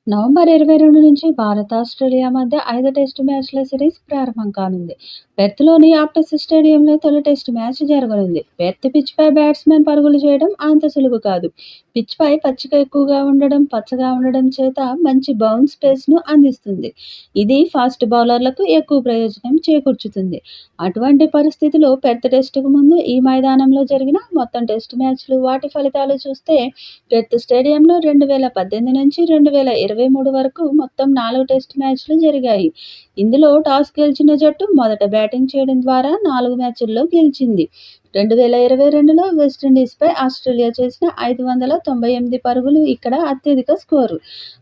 November 22 నుంచి Bharat, Australia మధ్య 5 test మ్యాచ్ల సిరీస్ ప్రారంభం కానుంది. పెర్త్‌లోని ఆప్టస్ స్టేడియంలో తొలి టెస్టు మ్యాచ్ జరగనుంది. పెర్త్ పిచ్‌పై బ్యాట్స్‌మెన్ పరుగులు చేయడం అంత సులువు కాదు. పిచ్‌పై పచ్చిక ఎక్కువగా ఉండడం, పచ్చగా ఉండడం చేత మంచి బౌన్స్ పేస్‌ను అందిస్తుంది. ఇది ఫాస్ట్ బౌలర్లకు ఎక్కువ ప్రయోజనం చేకూర్చుతుంది. అటువంటి పరిస్థితిలో పెర్త్ టెస్టుకు ముందు ఈ మైదానంలో జరిగిన మొత్తం టెస్టు మ్యాచ్లు, వాటి ఫలితాలు చూస్తే పెర్త్ స్టేడియంలో 2018 నుంచి 2023 వరకు మొత్తం 4 టెస్టు మ్యాచ్లు జరిగాయి. ఇందులో టాస్ గెలిచిన జట్టు మొదట బ్యాటింగ్ చేయడం ద్వారా 4 మ్యాచ్ల్లో గెలిచింది. 2022లో వెస్టిండీస్పై ఆస్ట్రేలియా చేసిన 598 పరుగులు ఇక్కడ అత్యధిక స్కోరు.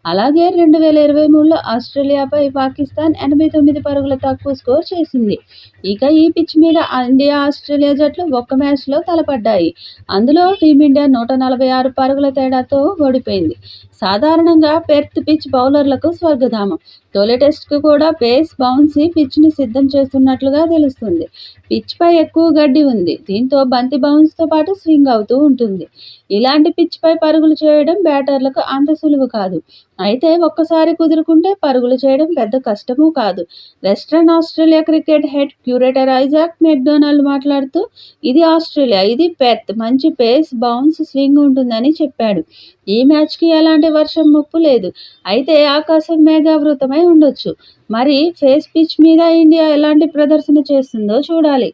అలాగే 2023లో ఆస్ట్రేలియాపై పాకిస్తాన్ 89 పరుగుల తక్కువ స్కోరు చేసింది. ఇక ఈ పిచ్ మీద ఇండియా, ఆస్ట్రేలియా జట్లు ఒక్క మ్యాచ్లో తలపడ్డాయి. అందులో టీమిండియా 146 పరుగుల తేడాతో ఓడిపోయింది. సాధారణంగా పెర్త్ పిచ్ బౌలర్లకు స్వర్గధామం. తొలి టెస్టుకు కూడా పేస్, బౌన్సీ పిచ్ను సిద్ధం చేస్తున్నట్లుగా తెలుస్తుంది. పిచ్పై ఎక్కువ గడ్డి ఉంది. దీంతో బంతి బౌన్స్తో పాటు స్వింగ్ అవుతూ ఉంటుంది. ఇలాంటి పిచ్పై పరుగులు చేయడం బ్యాటర్లకు అంత సులువు కాదు. అయితే ఒక్కసారి కుదురుకుంటే పరుగులు చేయడం పెద్ద కష్టమూ కాదు. Western Australia cricket head curator Isaac McDonald మాట్లాడుతూ, ఇది ఆస్ట్రేలియా, ఇది పెర్త్, మంచి పేస్, బౌన్స్, స్వింగ్ ఉంటుందని చెప్పాడు. ఈ మ్యాచ్కి ఎలాంటి వర్షం ముప్పు లేదు. అయితే ఆకాశం మేఘావృతమై ఉండొచ్చు. మరి ఫేస్ పిచ్ మీద ఇండియా ఎలాంటి ప్రదర్శన చేస్తుందో చూడాలి.